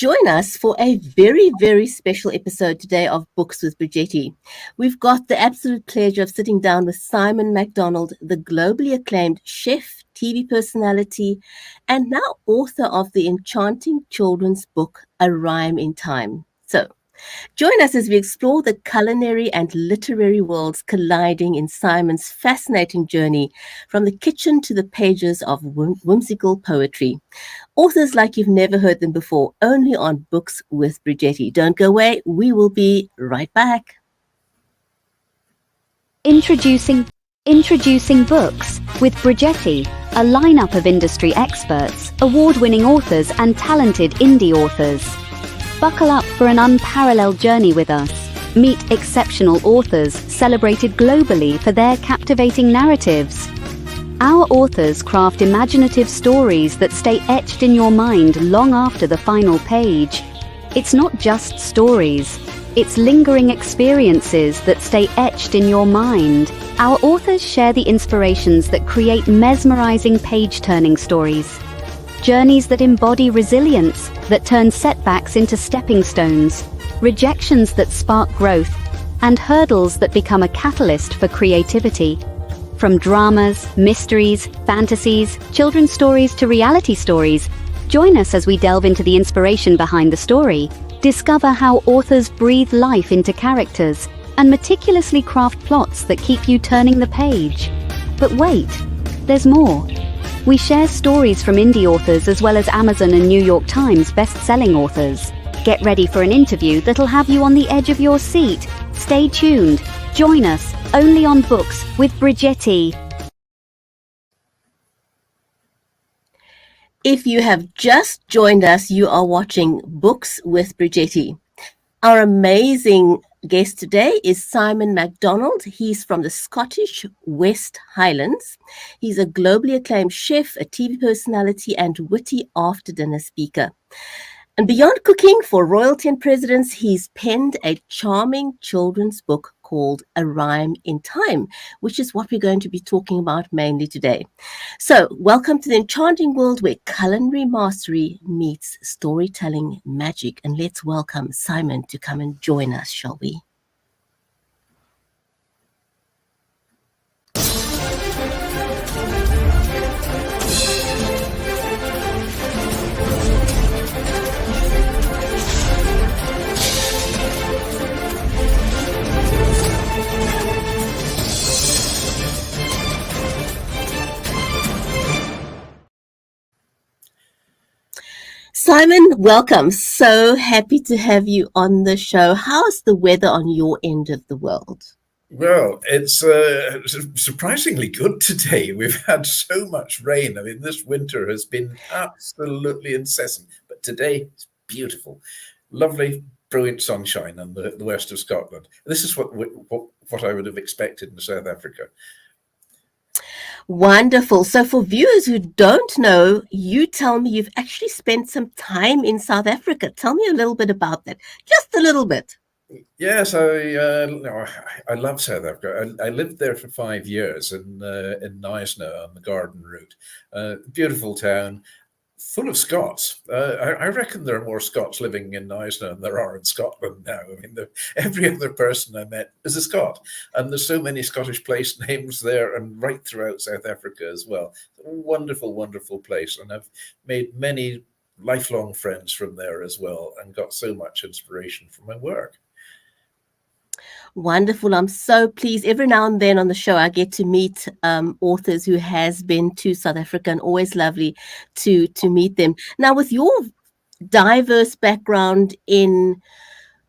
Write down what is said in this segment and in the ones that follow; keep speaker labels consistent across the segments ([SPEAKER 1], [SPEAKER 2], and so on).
[SPEAKER 1] Join us for a very, very special episode today of Books with Bridgetti. We've got the absolute pleasure of sitting down with Simon Macdonald, the globally acclaimed chef, TV personality, and now author of the enchanting children's book, A Rhyme in Time. So, join us as we explore the culinary and literary worlds colliding in Simon's fascinating journey from the kitchen to the pages of whimsical poetry. Authors like you've never heard them before, only on Books with Bridgetti. Don't go away. We will be right back.
[SPEAKER 2] Introducing Books with Bridgetti, a lineup of industry experts, award-winning authors and talented indie authors. Buckle up for an unparalleled journey with us. Meet exceptional authors celebrated globally for their captivating narratives. Our authors craft imaginative stories that stay etched in your mind long after the final page. It's not just stories, it's lingering experiences that stay etched in your mind. Our authors share the inspirations that create mesmerizing page-turning stories. Journeys that embody resilience, that turn setbacks into stepping stones, rejections that spark growth, and hurdles that become a catalyst for creativity. From dramas, mysteries, fantasies, children's stories to reality stories, join us as we delve into the inspiration behind the story, discover how authors breathe life into characters, and meticulously craft plots that keep you turning the page. But wait, there's more. We share stories from indie authors as well as Amazon and New York Times best-selling authors. Get ready for an interview that'll have you on the edge of your seat. Stay tuned. Join us, only on Books with Bridgetti.
[SPEAKER 1] If you have just joined us, you are watching Books with Bridgetti. Our amazing guest today is Simon Macdonald. He's from the Scottish West Highlands. He's a globally acclaimed chef, a TV personality, and witty after-dinner speaker. And beyond cooking for royalty and presidents, he's penned a charming children's book called A Rhyme in Time, which is what we're going to be talking about mainly today. So, welcome to the enchanting world where culinary mastery meets storytelling magic. And let's welcome Simon to come and join us, shall we? Simon, welcome. So happy to have you on the show. How's the weather on your end of the world?
[SPEAKER 3] Well, it's surprisingly good today. We've had so much rain. I mean, this winter has been absolutely incessant, but today it's beautiful. Lovely, brilliant sunshine on the west of Scotland. This is what I would have expected in South Africa.
[SPEAKER 1] Wonderful. So for viewers who don't know, you tell me you've actually spent some time in South Africa. Tell me a little bit about that. Just a little bit.
[SPEAKER 3] Yes, I love South Africa. I lived there for 5 years in Knysna on the Garden Route. Beautiful town, full of Scots. I reckon there are more Scots living in Knysna than there are in Scotland now. I mean, every other person I met is a Scot, and there's so many Scottish place names there, and right throughout South Africa as well. It's a wonderful, wonderful place, and I've made many lifelong friends from there as well, and got so much inspiration from my work.
[SPEAKER 1] Wonderful. I'm so pleased. Every now and then on the show, I get to meet authors who has been to South Africa, and always lovely to meet them. Now, with your diverse background in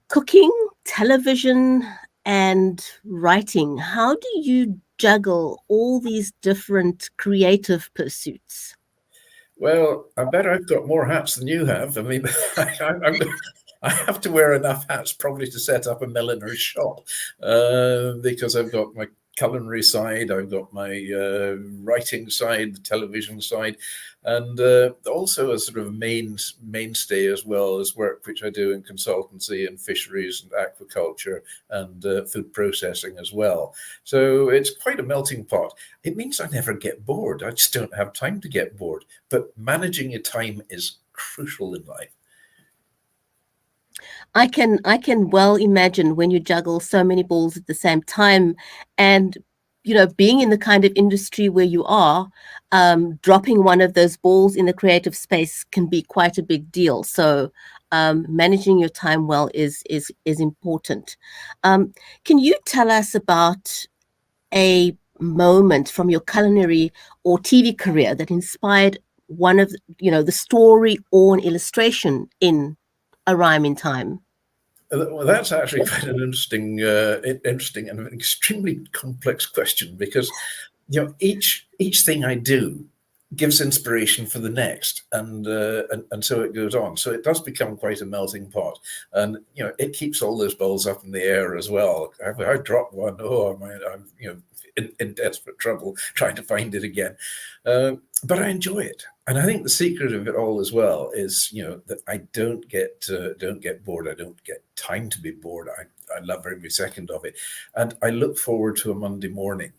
[SPEAKER 1] cooking, television, and writing, how do you juggle all these different creative pursuits?
[SPEAKER 3] Well, I bet I've got more hats than you have. I mean, I have to wear enough hats probably to set up a milliner's shop, because I've got my culinary side, I've got my writing side, the television side, and also a sort of mainstay as well as work which I do in consultancy and fisheries and aquaculture and food processing as well. So it's quite a melting pot. It means I never get bored. I just don't have time to get bored. But managing your time is crucial in life.
[SPEAKER 1] I can well imagine when you juggle so many balls at the same time, and being in the kind of industry where you are, dropping one of those balls in the creative space can be quite a big deal. So managing your time well is important. Um, can you tell us about a moment from your culinary or TV career that inspired one of the story or an illustration in a rhyme in time?
[SPEAKER 3] Well, that's actually quite an interesting and an extremely complex question, because each thing I do gives inspiration for the next, and so it goes on. So it does become quite a melting pot, and it keeps all those balls up in the air as well. I drop one, oh, I'm in desperate trouble trying to find it again. But I enjoy it, and I think the secret of it all as well is that I don't get bored. I don't get time to be bored. I love every second of it, and I look forward to a Monday morning.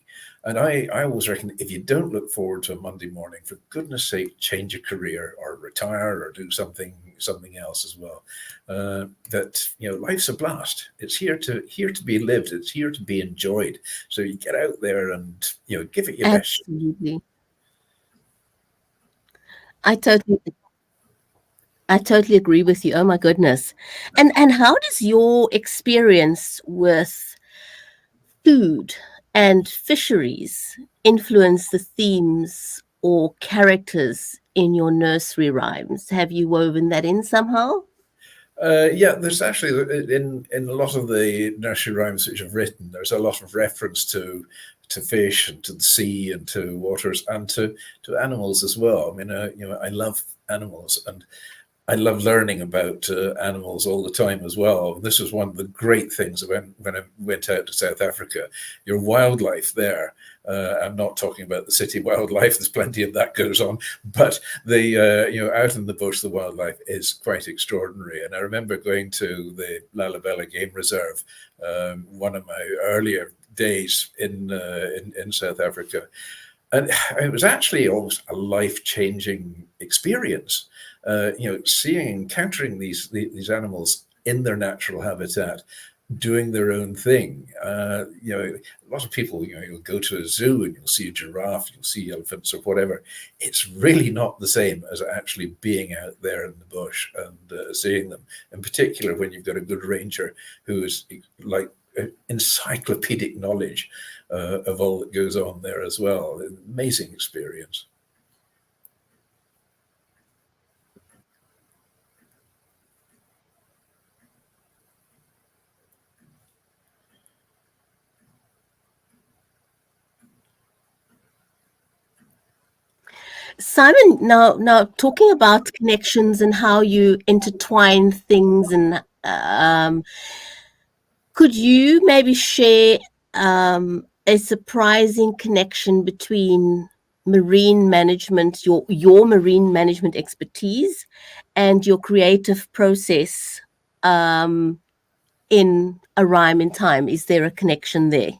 [SPEAKER 3] And I always reckon, if you don't look forward to a Monday morning, for goodness sake, change your career or retire or do something else as well. That life's a blast. It's here to be lived. It's here to be enjoyed. So you get out there and give it your best.
[SPEAKER 1] Absolutely. I totally I totally agree with you. Oh my goodness. And how does your experience with food and fisheries influence the themes or characters in your nursery rhymes? Have you woven that in somehow?
[SPEAKER 3] Yeah, there's actually in a lot of the nursery rhymes which I've written, there's a lot of reference to fish and to the sea and to waters and to animals as well. I mean, I love animals, and I love learning about animals all the time as well. This was one of the great things when I went out to South Africa. Your wildlife there, I'm not talking about the city wildlife, there's plenty of that goes on, but the out in the bush, the wildlife is quite extraordinary. And I remember going to the Lalabella Game Reserve, one of my earlier days in South Africa. And it was actually almost a life-changing experience. Encountering these animals in their natural habitat, doing their own thing. A lot of people, you'll go to a zoo and you'll see a giraffe, you'll see elephants or whatever. It's really not the same as actually being out there in the bush and seeing them. In particular, when you've got a good ranger who is like encyclopedic knowledge of all that goes on there as well. Amazing experience.
[SPEAKER 1] Simon, now talking about connections and how you intertwine things, and could you maybe share a surprising connection between marine management, your marine management expertise, and your creative process in a rhyme in time? Is there a connection there?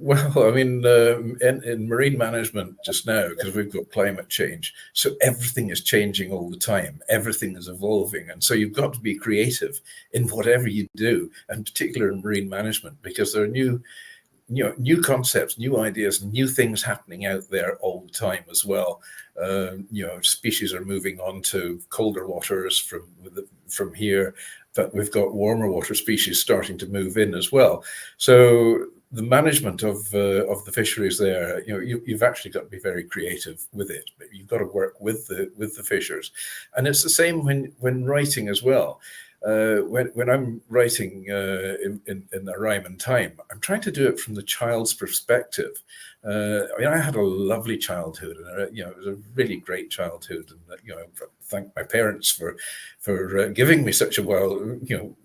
[SPEAKER 3] Well, I mean, in marine management just now, because we've got climate change, so everything is changing all the time. Everything is evolving, and so you've got to be creative in whatever you do, and particularly in marine management, because there are new concepts, new ideas, new things happening out there all the time as well. Species are moving on to colder waters from here, but we've got warmer water species starting to move in as well. So the management of the fisheries there, you've actually got to be very creative with it. You've got to work with the fishers, and it's the same when writing as well. When I'm writing in a rhyme and time, I'm trying to do it from the child's perspective. I had a lovely childhood, and it was a really great childhood, and thank my parents for giving me such a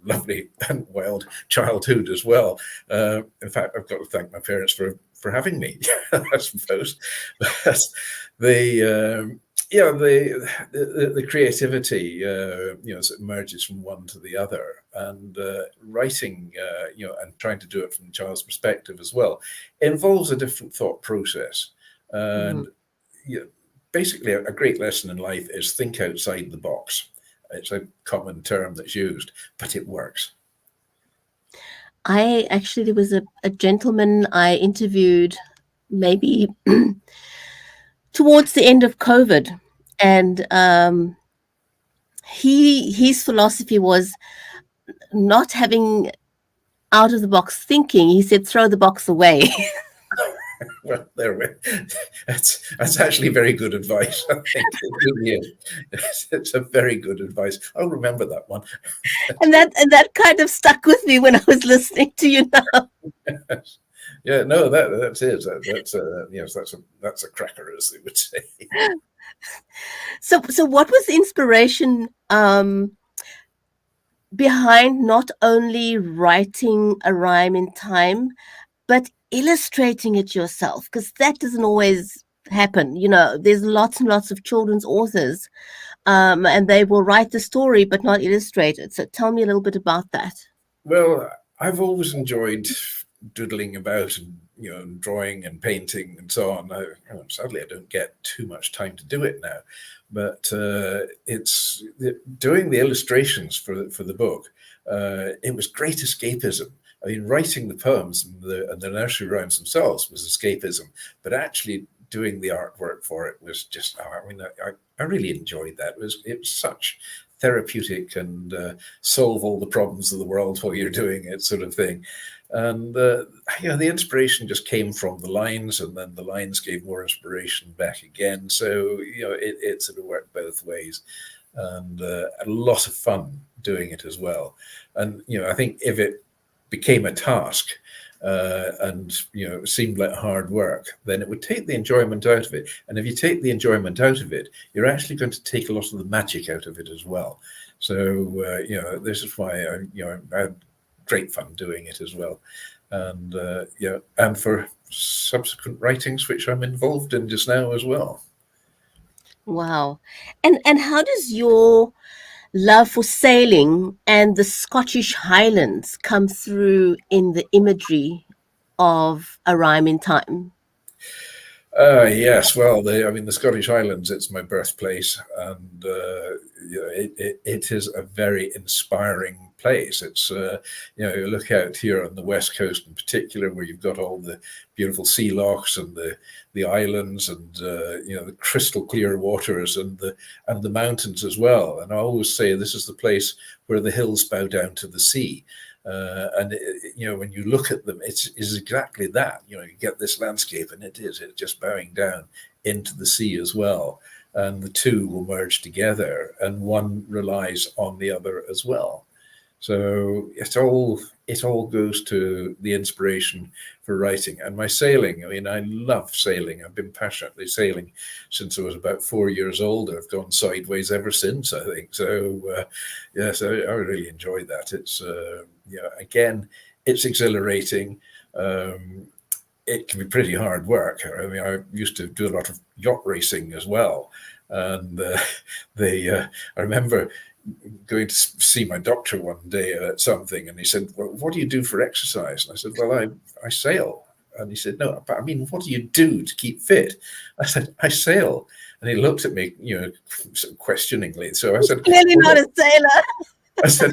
[SPEAKER 3] lovely and wild childhood as well. In fact, I've got to thank my parents for having me, I suppose. But the creativity, as it merges from one to the other, and writing, and trying to do it from the child's perspective as well, involves a different thought process. And basically, a great lesson in life is think outside the box. It's a common term that's used, but it works.
[SPEAKER 1] There was a gentleman I interviewed maybe towards the end of COVID, and his philosophy was not having out of the box thinking. He said, throw the box away.
[SPEAKER 3] Well, that's actually very good advice. I think it really is. It's a very good advice. I'll remember that one.
[SPEAKER 1] and that kind of stuck with me when I was listening to you now.
[SPEAKER 3] Yeah, no, that's it. That's a cracker, as they would say.
[SPEAKER 1] So what was the inspiration behind not only writing a rhyme in time, but illustrating it yourself? Because that doesn't always happen. There's lots and lots of children's authors, and they will write the story but not illustrate it. So tell me a little bit about that.
[SPEAKER 3] Well, I've always enjoyed doodling about and drawing and painting and so on. Sadly, I don't get too much time to do it now, but it's doing the illustrations for the book. It was great escapism. I mean, writing the poems and the nursery rhymes themselves was escapism, but actually doing the artwork for it was just, I really enjoyed that. It was such therapeutic and solve all the problems of the world while you're doing it sort of thing. And, the inspiration just came from the lines, and then the lines gave more inspiration back again. So, it sort of worked both ways, and a lot of fun doing it as well. And, I think if it became a task, and seemed like hard work, then it would take the enjoyment out of it. And if you take the enjoyment out of it, you're actually going to take a lot of the magic out of it as well. So this is why I had great fun doing it as well. And and for subsequent writings, which I'm involved in just now as well.
[SPEAKER 1] Wow. And how does your love for sailing and the Scottish Highlands come through in the imagery of A Rhyme in Time?
[SPEAKER 3] Yes, well, the Scottish Highlands, it's my birthplace, and it is a very inspiring place. It's you look out here on the west coast in particular, where you've got all the beautiful sea lochs and the islands, and the crystal clear waters, and the mountains as well. And I always say this is the place where the hills bow down to the sea. And when you look at them, it's exactly that. You get this landscape, and it's just bowing down into the sea as well, and the two will merge together, and one relies on the other as well. So it all goes to the inspiration for writing. And my sailing, I love sailing. I've been passionately sailing since I was about 4 years old. I've gone sideways ever since, I think. So yes, I really enjoyed that. It's again, it's exhilarating. It can be pretty hard work. I used to do a lot of yacht racing as well, and I remember going to see my doctor one day at something, and he said, "Well, what do you do for exercise?" And I said, "Well, I sail." And he said, "No, but what do you do to keep fit?" I said, "I sail." And he looked at me, sort of questioningly. So I said,
[SPEAKER 1] Clearly not a sailor.
[SPEAKER 3] I said,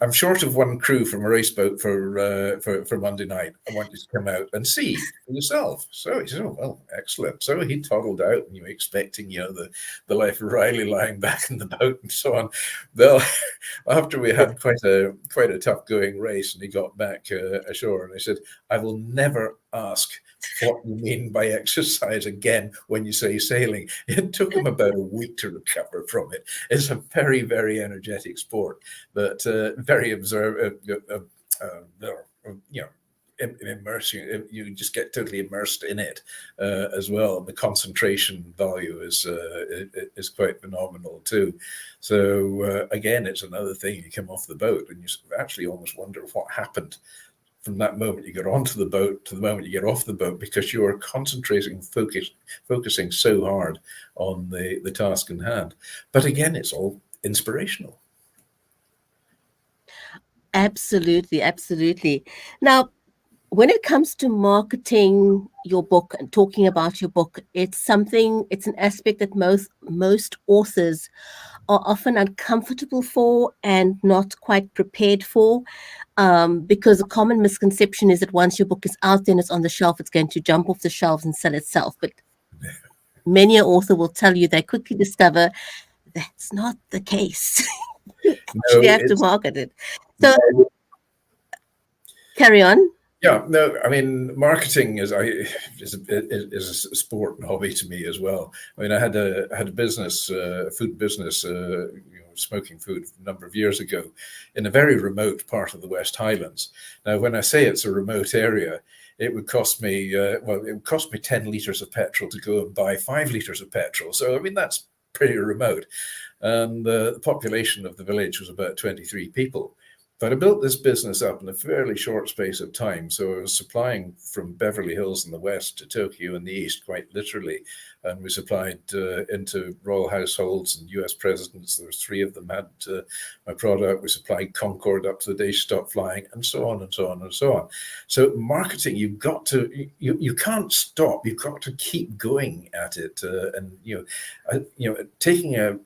[SPEAKER 3] I'm short of one crew from a race boat for Monday night. I want you to come out and see for yourself. So he said, "Oh, well, excellent." So he toddled out, and expecting, the life of Riley lying back in the boat and so on. Well, after we had quite a tough going race, and he got back ashore, and I said, "I will never ask what you mean by exercise again when you say sailing." It took him about a week to recover from it. It's a very, very energetic sport, but very immersing. You just get totally immersed in it as well. The concentration value is quite phenomenal too. So again, it's another thing. You come off the boat, and you actually almost wonder what happened from that moment you get onto the boat to the moment you get off the boat, because you are concentrating, focusing so hard on the task in hand. But again, it's all inspirational.
[SPEAKER 1] Absolutely, absolutely. Now, when it comes to marketing your book and talking about your book, it's an aspect that most authors are often uncomfortable for and not quite prepared for. Because a common misconception is that once your book is out there and it's on the shelf, it's going to jump off the shelves and sell itself. But many an author will tell you they quickly discover that's not the case. You
[SPEAKER 3] No,
[SPEAKER 1] actually have to
[SPEAKER 3] it's
[SPEAKER 1] market it. So carry on.
[SPEAKER 3] yeah, no, I mean, marketing is a sport and hobby to me as well. I mean, I had a business, a food business, smoking food a number of years ago in a very remote part of the West Highlands. Now, when I say it's a remote area, it would cost me it would cost me 10 litres of petrol to go and buy 5 litres of petrol. So, I mean, that's pretty remote. And the population of the village was about 23 people. But I built this business up in a fairly short space of time. So I was supplying from Beverly Hills in the west to Tokyo in the east, quite literally. And we supplied into royal households and US presidents. There was 3 of them had my product. We supplied Concorde up to the day she stopped flying, and so on and so on and so on. So marketing, you've got to, you can't stop. You've got to keep going at it. Taking a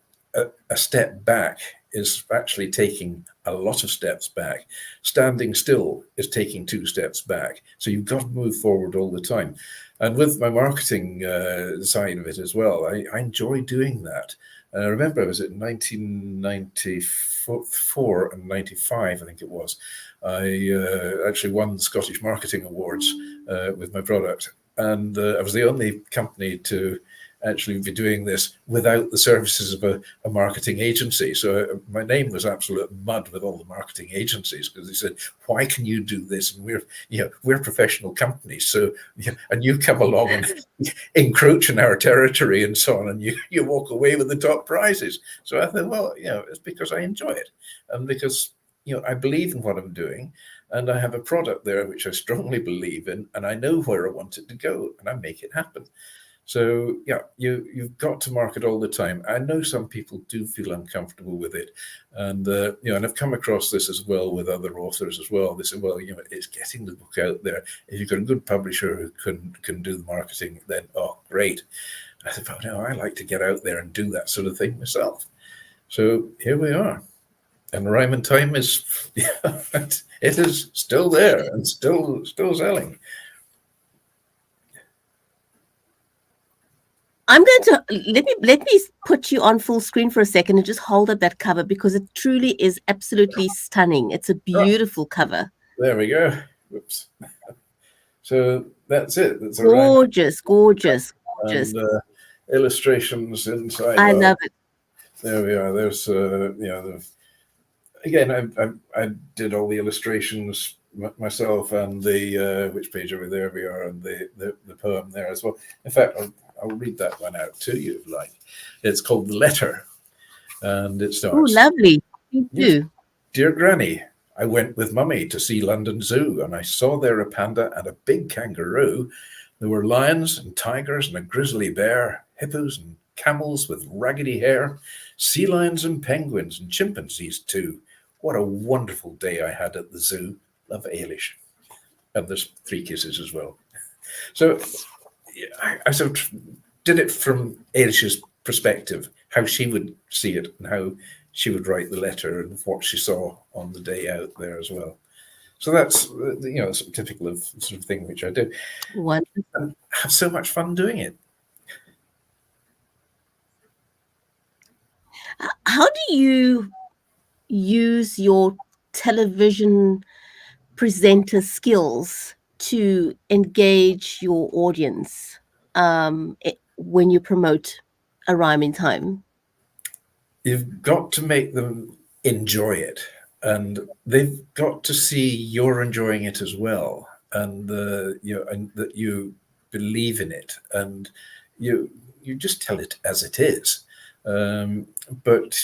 [SPEAKER 3] step back is actually taking a lot of steps back. Standing still is taking 2 steps back. So you've got to move forward all the time. And with my marketing side of it as well, I enjoy doing that. And I remember I was in 1994 and 95, I think it was. I actually won the Scottish Marketing Awards with my product. And I was the only company to actually be doing this without the services of a marketing agency. So my name was absolute mud with all the marketing agencies, because they said, why can you do this? And we're professional companies. So, and you come along and encroach in our territory and so on, and you walk away with the top prizes. So I thought, well, it's because I enjoy it, and because, I believe in what I'm doing, and I have a product there which I strongly believe in, and I know where I want it to go, and I make it happen. So yeah, you've got to market all the time. I know some people do feel uncomfortable with it, and and I've come across this as well with other authors as well. They say, well, it's getting the book out there. If you've got a good publisher who can do the marketing, then great. I said, well, I like to get out there and do that sort of thing myself. So here we are, and Rhyme and Time is it is still there and still selling.
[SPEAKER 1] I'm going to let me put you on full screen for a second and just hold up that cover, because it truly is absolutely stunning. It's a beautiful cover.
[SPEAKER 3] There we go. Whoops. So that's it. That's a
[SPEAKER 1] gorgeous.
[SPEAKER 3] And illustrations inside.
[SPEAKER 1] I love it.
[SPEAKER 3] There we are. There's again, I did all the illustrations myself, and the which page over there we are, and the poem there as well. In fact, I'll read that one out to you if you like. It's called The Letter, and it starts.
[SPEAKER 1] Oh, lovely. Thank you.
[SPEAKER 3] Dear Granny, I went with Mummy to see London Zoo, and I saw there a panda and a big kangaroo. There were lions and tigers and a grizzly bear, hippos and camels with raggedy hair, sea lions and penguins and chimpanzees too. What a wonderful day I had at the zoo. Love, Ailish. And there's 3 kisses as well. So I sort of did it from Ailish's perspective, how she would see it and how she would write the letter and what she saw on the day out there as well. So that's, typical of the sort of thing which I do.
[SPEAKER 1] Wonderful.
[SPEAKER 3] And have so much fun doing it.
[SPEAKER 1] How do you use your television presenter skills to engage your audience when you promote A Rhyme in Time?
[SPEAKER 3] You've got to make them enjoy it, and they've got to see you're enjoying it as well, and and that you believe in it, and you just tell it as it is. But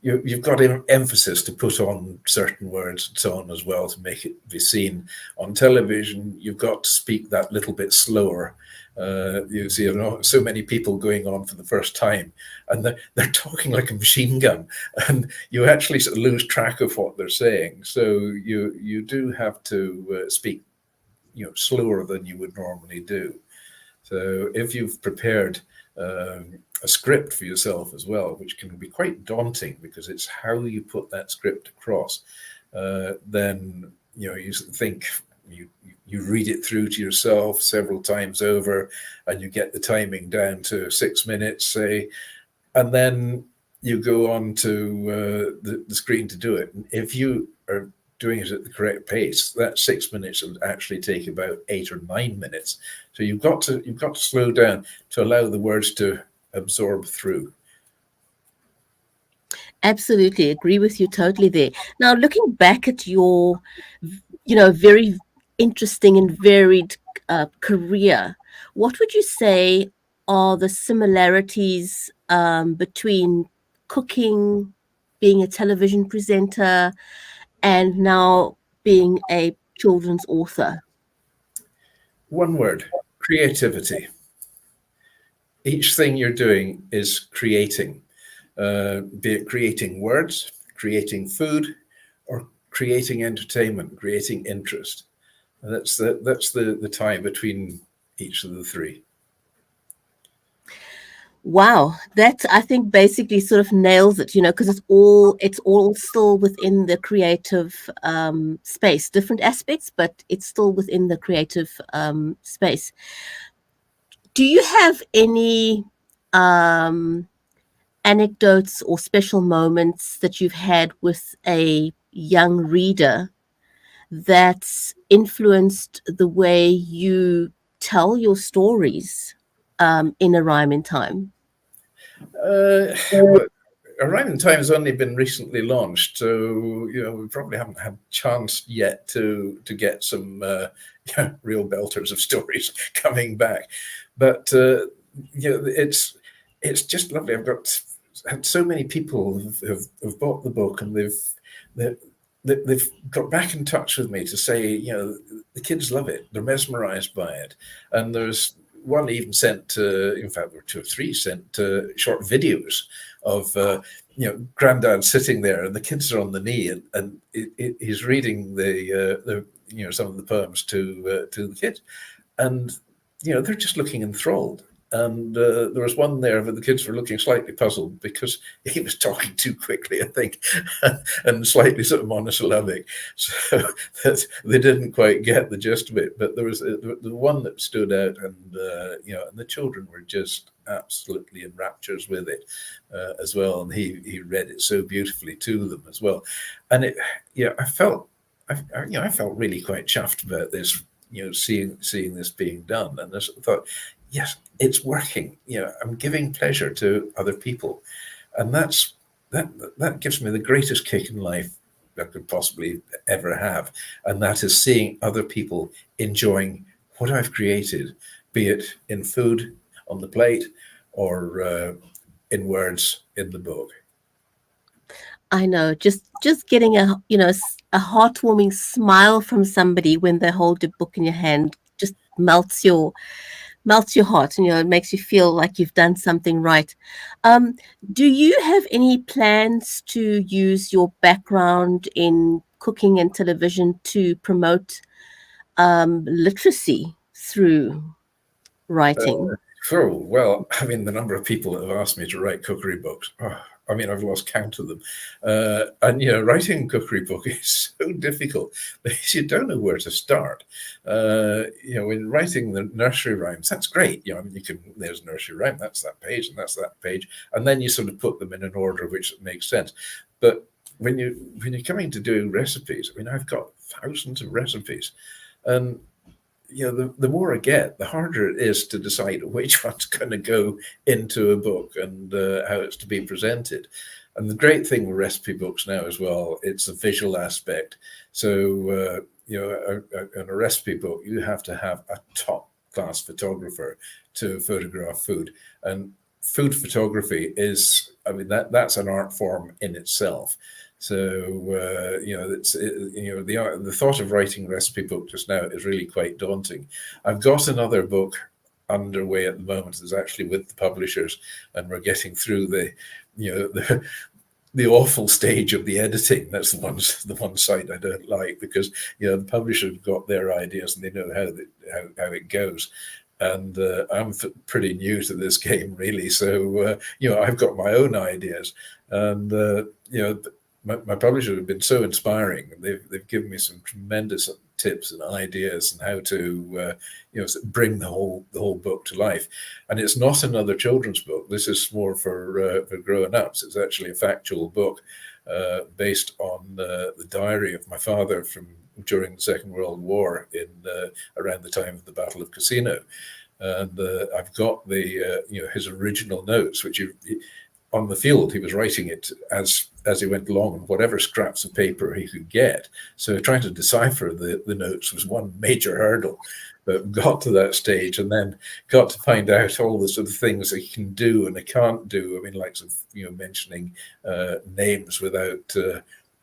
[SPEAKER 3] you've got emphasis to put on certain words and so on as well to make it be seen. On television, you've got to speak that little bit slower. You see, so many people going on for the first time, and they're talking like a machine gun, and you actually sort of lose track of what they're saying. So you do have to speak, slower than you would normally do. So if you've prepared a script for yourself as well, which can be quite daunting because it's how you put that script across. Then you think you read it through to yourself several times over, and you get the timing down to 6 minutes, say, and then you go on to the screen to do it. And if you are doing it at the correct pace, that 6 minutes would actually take about 8 or 9 minutes. So you've got to slow down to allow the words to absorb through.
[SPEAKER 1] Absolutely agree with you totally there. Now, looking back at your, very interesting and varied career, what would you say are the similarities between cooking, being a television presenter, and now being a children's author?
[SPEAKER 3] One word: creativity. Each thing you're doing is creating, be it creating words, creating food, or creating entertainment, creating interest. That's the tie between each of the three.
[SPEAKER 1] Wow, that I think basically sort of nails it, because it's all still within the creative space, different aspects, but it's still within the creative space. Do you have any anecdotes or special moments that you've had with a young reader that's influenced the way you tell your stories in A Rhyme in Time?
[SPEAKER 3] Well, A Rhyme in Time has only been recently launched, so we probably haven't had a chance yet to get some real belters of stories coming back. But it's just lovely. I've had so many people who've bought the book, and they've got back in touch with me to say, the kids love it. They're mesmerized by it. And there's one even sent, in fact, there were 2 or 3 sent short videos of, Granddad sitting there, and the kids are on the knee, and he's reading the some of the poems to the kids, and they're just looking enthralled. And there was one there where the kids were looking slightly puzzled because he was talking too quickly, I think, and slightly sort of monosyllabic, so that they didn't quite get the gist of it. But there was the one that stood out, and and the children were just absolutely in raptures with it as well. And he read it so beautifully to them as well. And I felt really quite chuffed about this, seeing this being done, and I thought, yes, it's working. I'm giving pleasure to other people, and that gives me the greatest kick in life I could possibly ever have, and that is seeing other people enjoying what I've created, be it in food on the plate or in words in the book.
[SPEAKER 1] I know, just getting a heartwarming smile from somebody when they hold a book in your hand just melts your heart, and it makes you feel like you've done something right. Do you have any plans to use your background in cooking and television to promote literacy through writing?
[SPEAKER 3] Oh, well, I mean, the number of people that have asked me to write cookery books, I've lost count of them. And, writing a cookery book is so difficult because you don't know where to start. When writing the nursery rhymes, that's great. There's nursery rhyme, that's that page, and that's that page. And then you sort of put them in an order which makes sense. But when you're coming to do recipes, I've got thousands of recipes. And the more I get, the harder it is to decide which one's going to go into a book and how it's to be presented. And the great thing with recipe books now as well, it's a visual aspect. So, in a recipe book, you have to have a top-class photographer to photograph food. And food photography is, that's an art form in itself. So the thought of writing a recipe book just now is really quite daunting. I've got another book underway at the moment. It's actually with the publishers, and we're getting through the awful stage of the editing. That's the one side I don't like, because the publishers have got their ideas and they know how it goes. and I'm pretty new to this game, really. So I've got my own ideas, and my publishers have been so inspiring. They've given me some tremendous tips and ideas and how to bring the whole book to life. And it's not another children's book. This is more for grown-ups. It's actually a factual book based on the diary of my father from during the Second World War in around the time of the Battle of Cassino. And I've got the his original notes, which on the field he was writing it as he went along on whatever scraps of paper he could get. So trying to decipher the notes was one major hurdle. But got to that stage and then got to find out all the sort of things that he can do and he can't do. I mean, like mentioning names without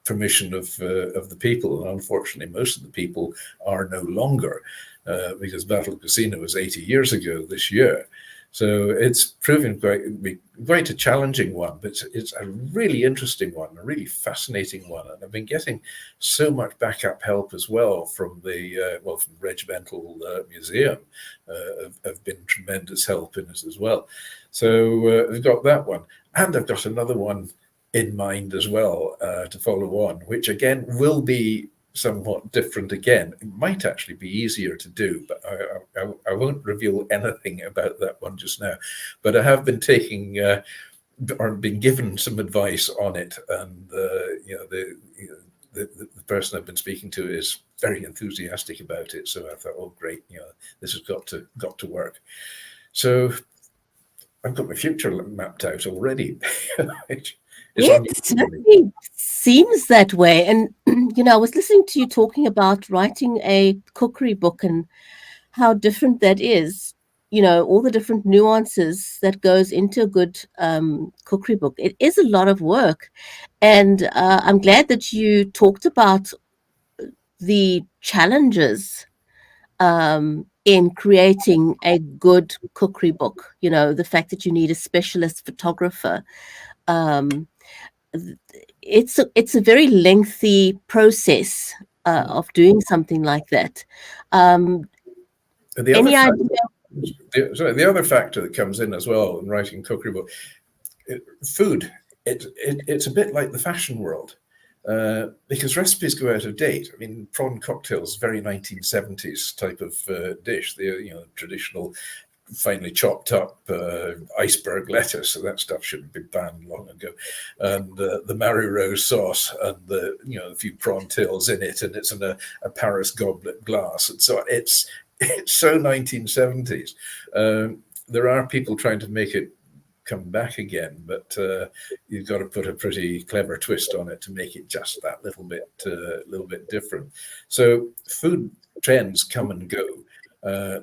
[SPEAKER 3] permission of the people. And unfortunately, most of the people are no longer because Battle of Cassino was 80 years ago this year. So it's proven quite a challenging one, but it's a really interesting one, a really fascinating one. And I've been getting so much backup help as well from the from Regimental Museum have been tremendous help in it as well. So I've got that one. And I've got another one in mind as well to follow on, which again will be somewhat different again. It might actually be easier to do, but I won't reveal anything about that one just now. But I have been taking or been given some advice on it, and the person I've been speaking to is very enthusiastic about it. So I thought, oh great, this has got to work. So I've got my future mapped out already.
[SPEAKER 1] Yes, it certainly seems that way. And, I was listening to you talking about writing a cookery book and how different that is, all the different nuances that goes into a good cookery book. It is a lot of work. And I'm glad that you talked about the challenges in creating a good cookery book, the fact that you need a specialist photographer. It's a very lengthy process of doing something like that.
[SPEAKER 3] The
[SPEAKER 1] Any idea?
[SPEAKER 3] the other factor that comes in as well in writing cookery book, food. It's a bit like the fashion world because recipes go out of date. I mean, prawn cocktails, very 1970s type of dish. The traditional finely chopped up iceberg lettuce, so that stuff should have been banned long ago, and the Mary Rose sauce and a few prawn tails in it, and it's in a Paris goblet glass, and so it's so 1970s. There are people trying to make it come back again, but you've got to put a pretty clever twist on it to make it just that little bit different. So food trends come and go.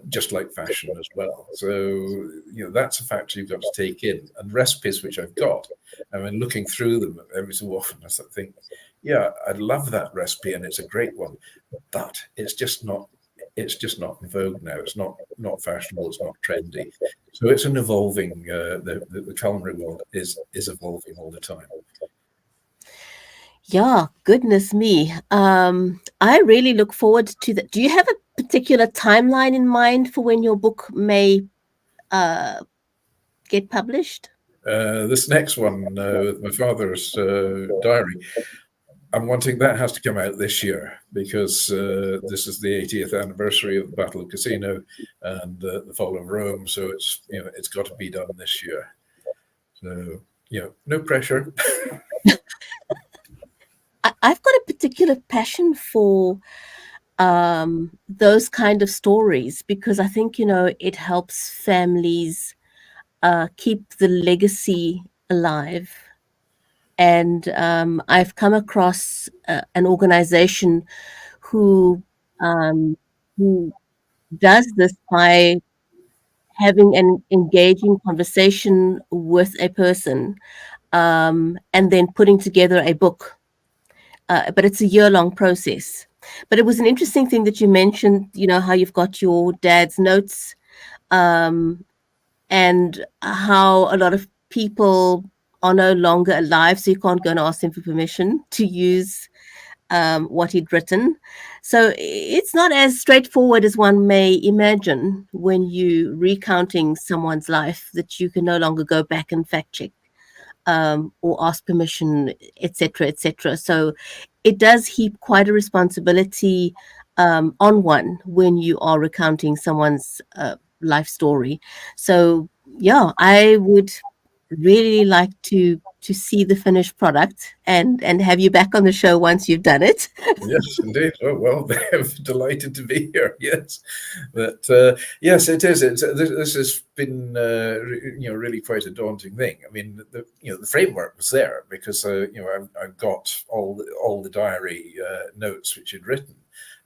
[SPEAKER 3] Just like fashion as well. So, that's a factor you've got to take in. And recipes which I've got, I mean, looking through them every so often, I think, yeah, I'd love that recipe and it's a great one, but it's just not in vogue now. It's not fashionable. It's not trendy. So it's an evolving, the culinary world is evolving all the time.
[SPEAKER 1] Yeah, goodness me. I really look forward to that. Do you have a particular timeline in mind for when your book may get published?
[SPEAKER 3] This next one, my father's diary, I'm wanting that has to come out this year because this is the 80th anniversary of the Battle of Cassino and the fall of Rome. So it's got to be done this year. So no pressure.
[SPEAKER 1] I've got a particular passion for those kind of stories because I think it helps families keep the legacy alive. And I've come across an organization who does this by having an engaging conversation with a person and then putting together a book. But it's a year-long process. But it was an interesting thing that you mentioned, how you've got your dad's notes and how a lot of people are no longer alive, so you can't go and ask them for permission to use what he'd written. So it's not as straightforward as one may imagine when you recounting someone's life, that you can no longer go back and fact check or ask permission, etc., etc. So it does heap quite a responsibility on one when you are recounting someone's life story. So yeah, I would really like to see the finished product and have you back on the show once you've done it.
[SPEAKER 3] Yes, indeed. Oh, well, they're delighted to be here. Yes, but yes, it is. This has been really quite a daunting thing. I mean, the framework was there because I've got all the diary notes which he'd written,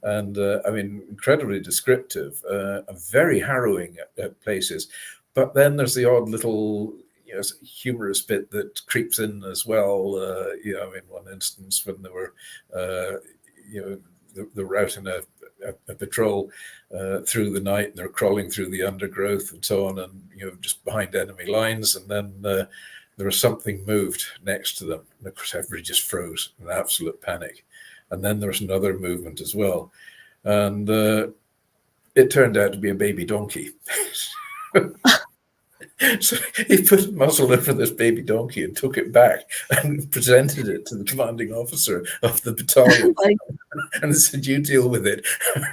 [SPEAKER 3] and I mean, incredibly descriptive, very harrowing at places. But then there's the odd little humorous bit that creeps in as well. In one instance when they were, they're out in a patrol through the night, and they're crawling through the undergrowth and so on, and just behind enemy lines, and then there was something moved next to them, and of course everybody just froze in absolute panic. And then there was another movement as well, and it turned out to be a baby donkey. So he put a muzzle over this baby donkey and took it back and presented it to the commanding officer of the battalion and said, "You deal with it."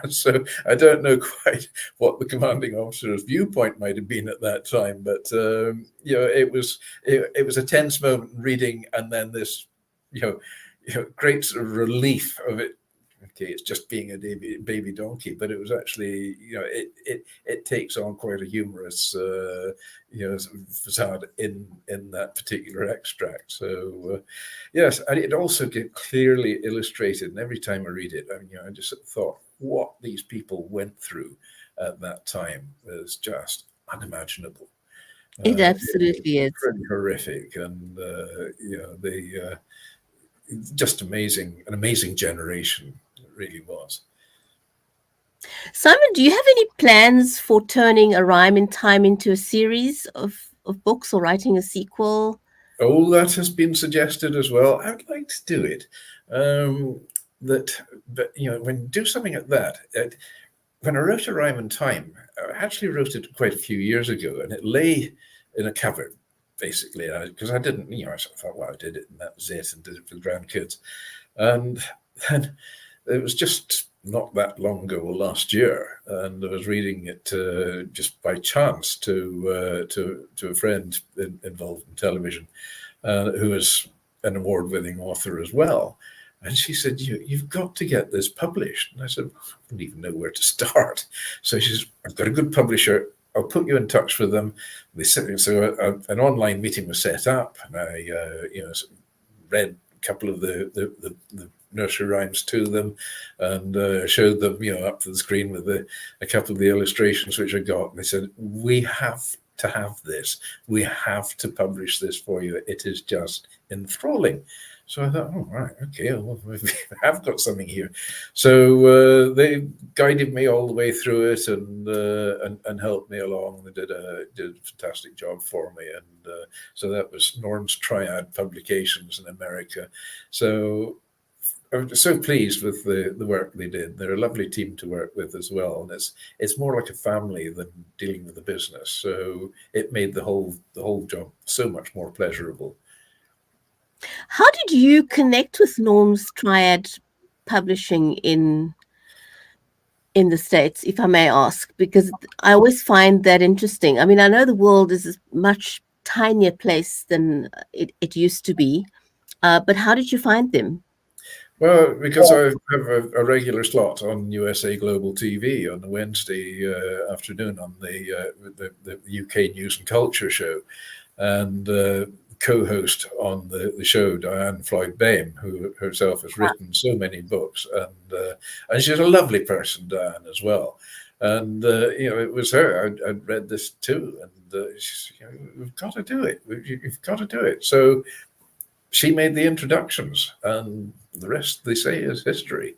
[SPEAKER 3] So I don't know quite what the commanding officer's viewpoint might have been at that time, but it was a tense moment reading, and then this great sort of relief of it. Okay, it's just being a baby donkey, but it was actually, it takes on quite a humorous, facade in that particular extract. So, yes, and it also get clearly illustrated. And every time I read it, I just thought what these people went through at that time was just unimaginable.
[SPEAKER 1] It absolutely is.
[SPEAKER 3] Pretty horrific, and just amazing, an amazing generation. Really was.
[SPEAKER 1] Simon, do you have any plans for turning A Rhyme in Time into a series of books, or writing a sequel?
[SPEAKER 3] Oh, that has been suggested as well. I'd like to do it. But when you do something like that, when I wrote A Rhyme in Time, I actually wrote it quite a few years ago, and it lay in a cupboard, basically, because I didn't, I thought, well, I did it, and that was it, and did it for the grandkids. And then it was just not that long ago, last year, and I was reading it just by chance to a friend involved in television, who is an award-winning author as well. And she said, "You've got to get this published." And I said, "I don't even know where to start." So she says, "I've got a good publisher. I'll put you in touch with them." They said, so an online meeting was set up, and I read a couple of the nursery rhymes to them, and showed them, up to the screen with a couple of the illustrations which I got. And they said, "We have to have this. We have to publish this for you. It is just enthralling." So I thought, oh, right, okay, well, we have got something here. So they guided me all the way through it, and helped me along. They did a fantastic job for me, and so that was Norn's Triad Publications in America. So I'm so pleased with the work they did. They're a lovely team to work with as well, and it's more like a family than dealing with the business. So it made the whole job so much more pleasurable.
[SPEAKER 1] How did you connect with Norm's Triad Publishing in the States, if I may ask? Because I always find that interesting. I mean, I know the world is a much tinier place than it used to be, but how did you find them?
[SPEAKER 3] Well, because I have a regular slot on USA Global TV on the Wednesday afternoon on the UK News and Culture show, and co-host on the show, Diane Floyd-Boehm, who herself has written so many books, and she's a lovely person, Diane, as well. And it was her. I'd read this too, and she's, "We've got to do it. You've got to do it." So she made the introductions, and the rest, they say, is history.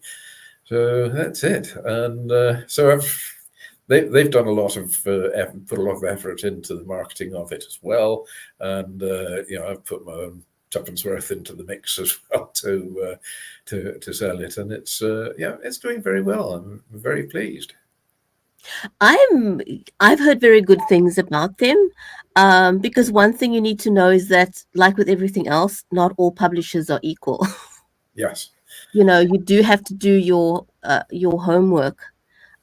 [SPEAKER 3] So that's it. And so they've done a lot of put a lot of effort into the marketing of it as well. And I've put my own tuppence worth into the mix as well to sell it, and it's doing very well. I'm very pleased.
[SPEAKER 1] I've heard very good things about them, because one thing you need to know is that, like with everything else, not all publishers are equal.
[SPEAKER 3] Yes.
[SPEAKER 1] You do have to do your homework.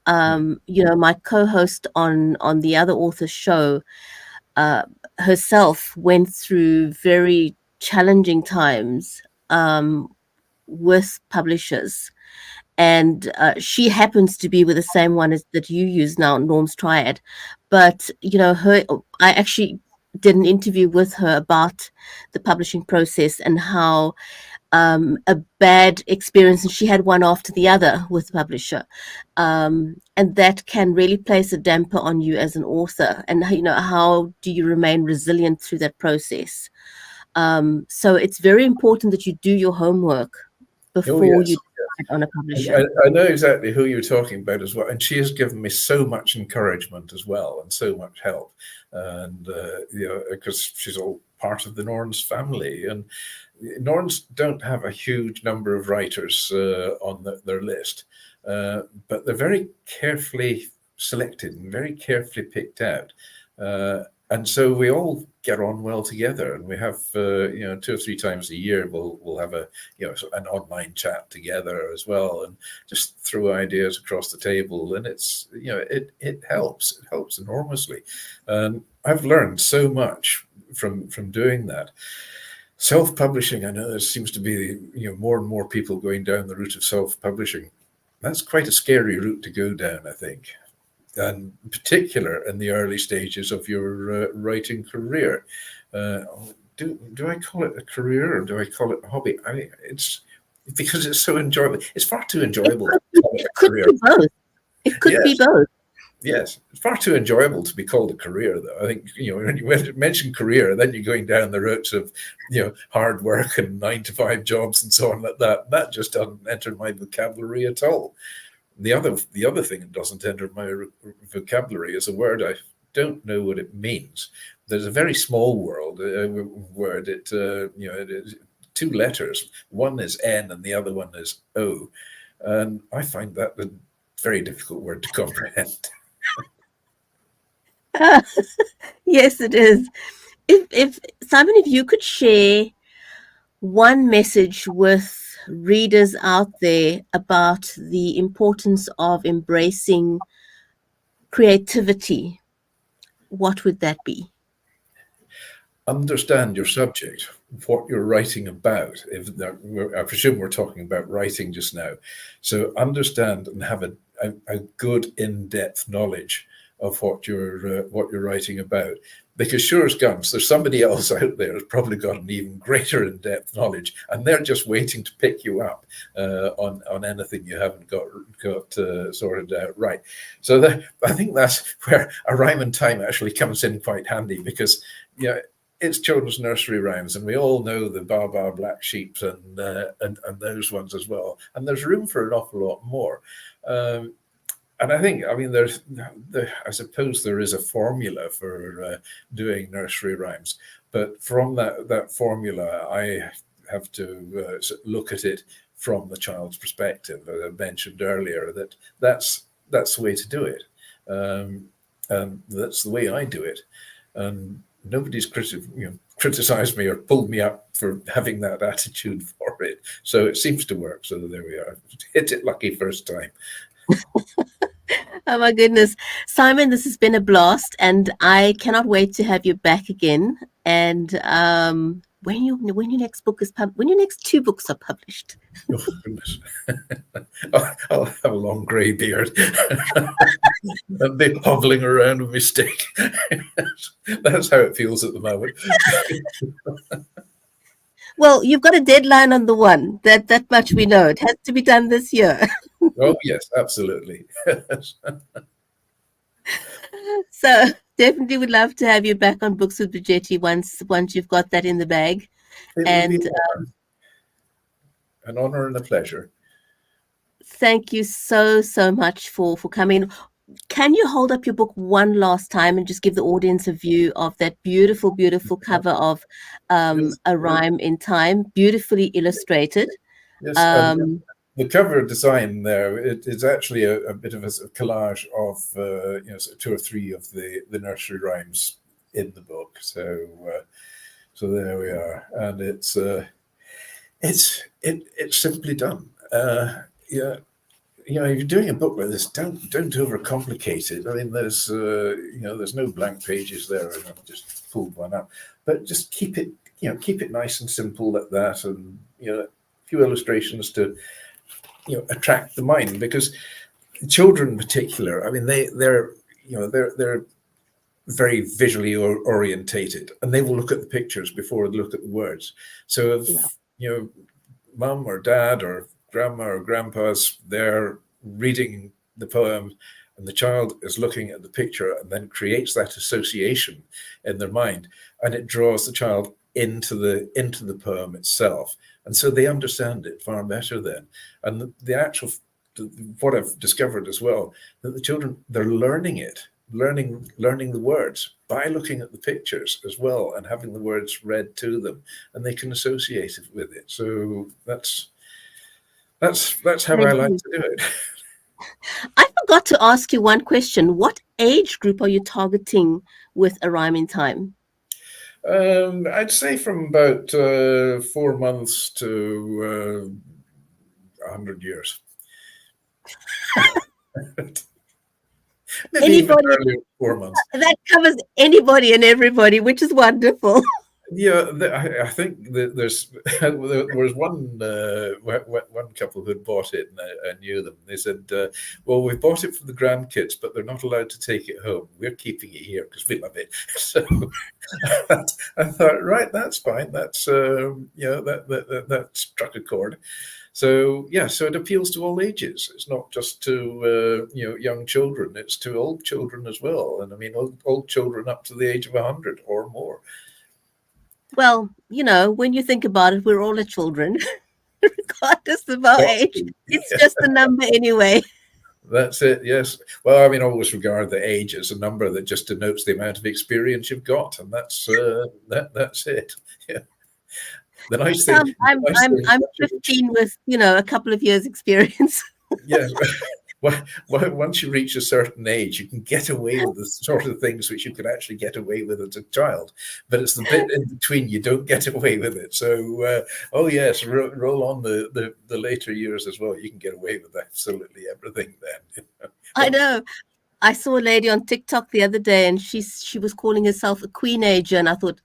[SPEAKER 1] My co-host on the other author's show, uh, herself went through very challenging times with publishers, and she happens to be with the same one as that you use now, Norm's Triad. But I actually did an interview with her about the publishing process and how a bad experience, and she had one after the other with the publisher, and that can really place a damper on you as an author. And how do you remain resilient through that process? So it's very important that you do your homework
[SPEAKER 3] Oh,
[SPEAKER 1] before
[SPEAKER 3] yes.
[SPEAKER 1] you decide on a publisher.
[SPEAKER 3] I know exactly who you're talking about as well, and she has given me so much encouragement as well, and so much help, and because she's all part of the Norns family, and Norns don't have a huge number of writers on their list, but they're very carefully selected and very carefully picked out. And so we all get on well together, and we have 2 or 3 times a year we'll have an online chat together as well, and just throw ideas across the table, and it helps enormously. I've learned so much from doing that. Self-publishing, I know there seems to be more and more people going down the route of self-publishing. That's quite a scary route to go down, I think, and in particular in the early stages of your writing career. Do I call it a career, or do I call it a hobby? I mean, it's because it's so enjoyable. It's far too enjoyable to call it a career.
[SPEAKER 1] Be both. It could be both.
[SPEAKER 3] Yes, it's far too enjoyable to be called a career, though. I think when you mention career, then you're going down the route of hard work and 9-to-5 jobs and so on like that. That just doesn't enter my vocabulary at all. The other thing that doesn't enter my vocabulary is a word I don't know what it means. There's a very small word. It is 2 letters. One is N and the other one is O, and I find that a very difficult word to comprehend.
[SPEAKER 1] Yes, it is. If Simon, if you could share one message with readers out there about the importance of embracing creativity, what would that be?
[SPEAKER 3] Understand your subject, what you're writing about. I presume we're talking about writing just now. So understand and have a good in-depth knowledge of what you're writing about. Because sure as guns, there's somebody else out there who's probably got an even greater in-depth knowledge, and they're just waiting to pick you up on anything you haven't got sorted out right. So I think that's where a rhyme and time actually comes in quite handy, because it's children's nursery rhymes, and we all know the Baa Baa Black Sheep and those ones as well. And there's room for an awful lot more. And I think, I suppose there is a formula for doing nursery rhymes, but from that formula, I have to look at it from the child's perspective. As I mentioned earlier, that's the way to do it, and that's the way I do it. And nobody's criticized me or pulled me up for having that attitude for it. So it seems to work. So there we are. Hit it lucky first time.
[SPEAKER 1] Oh my goodness, Simon, this has been a blast, and I cannot wait to have you back again. And when your next book is when your next 2 books are published.
[SPEAKER 3] Oh goodness! I'll have a long grey beard and be hobbling around with my stick. That's how it feels at the moment.
[SPEAKER 1] Well, you've got a deadline on the one. That much we know. It has to be done this year.
[SPEAKER 3] Oh yes, absolutely.
[SPEAKER 1] So definitely would love to have you back on Books with Bridgetti once you've got that in the bag.
[SPEAKER 3] It would be an honor and a pleasure.
[SPEAKER 1] Thank you so much for coming. Can you hold up your book one last time and just give the audience a view of that beautiful, beautiful cover of
[SPEAKER 3] Yes,
[SPEAKER 1] A Rhyme in Time, beautifully illustrated?
[SPEAKER 3] yes.
[SPEAKER 1] Um,
[SPEAKER 3] The cover design there, it is actually a bit of a sort of collage of sort of 2 or 3 of the nursery rhymes in the book. So so there we are, and it's simply done. Yeah, if you're doing a book like this, don't overcomplicate it. I mean, there's no blank pages there, and I've just pulled one up, but just keep it nice and simple like that, and a few illustrations to attract the mind, because children in particular, I mean, they're very visually orientated, and they will look at the pictures before they look at the words. So if mum or dad or grandma or grandpa's there reading the poem, and the child is looking at the picture and then creates that association in their mind, and it draws the child into the poem itself, and so they understand it far better then. And what I've discovered as well, that the children, they're learning the words by looking at the pictures as well, and having the words read to them, and they can associate it with it. So that's how I like to do it.
[SPEAKER 1] I forgot to ask you one question. What age group are you targeting with A Rhyme in Time?
[SPEAKER 3] I'd say from about 4 months to 100 years. Maybe even earlier, 4 months.
[SPEAKER 1] That covers anybody and everybody, which is wonderful.
[SPEAKER 3] Yeah, I think that there was one couple who had bought it, and I knew them. They said, "Well, we bought it for the grandkids, but they're not allowed to take it home. We're keeping it here because we love it." So I thought, right, that's fine. That's that struck a chord. So so it appeals to all ages. It's not just to young children. It's to old children as well. And I mean, old children up to the age of 100 or more.
[SPEAKER 1] Well, when you think about it, we're all children, regardless of our age. It's just a number anyway.
[SPEAKER 3] That's it, yes. Well, I mean, always regard the age as a number that just denotes the amount of experience you've got, and that's it. Yeah. The nice thing.
[SPEAKER 1] I'm 15 with a couple of years experience.
[SPEAKER 3] Yes. Well, once you reach a certain age, you can get away with the sort of things which you can actually get away with as a child. But it's the bit in between you don't get away with it. So, oh yes, roll on the later years as well. You can get away with absolutely everything then.
[SPEAKER 1] I know. I saw a lady on TikTok the other day, and she was calling herself a queenager, and I thought,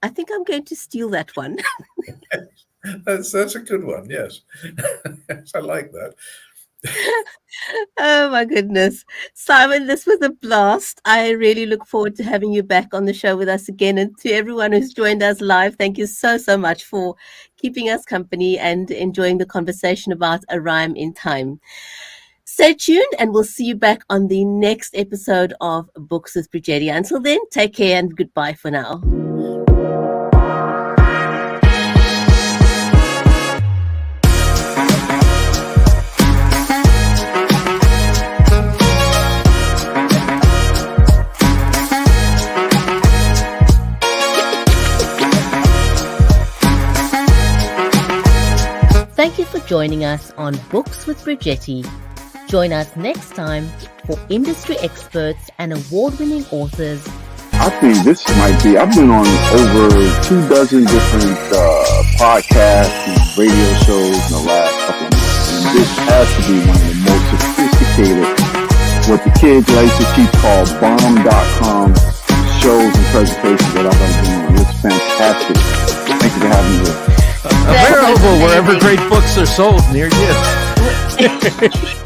[SPEAKER 1] I think I'm going to steal that one.
[SPEAKER 3] That's a good one. Yes, yes, I like that.
[SPEAKER 1] Oh my goodness. Simon, this was a blast. I really look forward to having you back on the show with us again. And to everyone who's joined us live, thank you so much for keeping us company and enjoying the conversation about A Rhyme in Time. Stay tuned, and we'll see you back on the next episode of Books with Bridgetti. Until then, take care and goodbye for now. Thank you for joining us on Books with Bridgetti. Join us next time for industry experts and award-winning authors.
[SPEAKER 4] I think this might be, I've been on over 24 different podcasts and radio shows in the last couple of months. And this has to be one of the most sophisticated, what the kids like to keep called bomb.com shows and presentations that I've ever been on. It's fantastic. Thank you for having me here.
[SPEAKER 5] Available wherever great books are sold near you.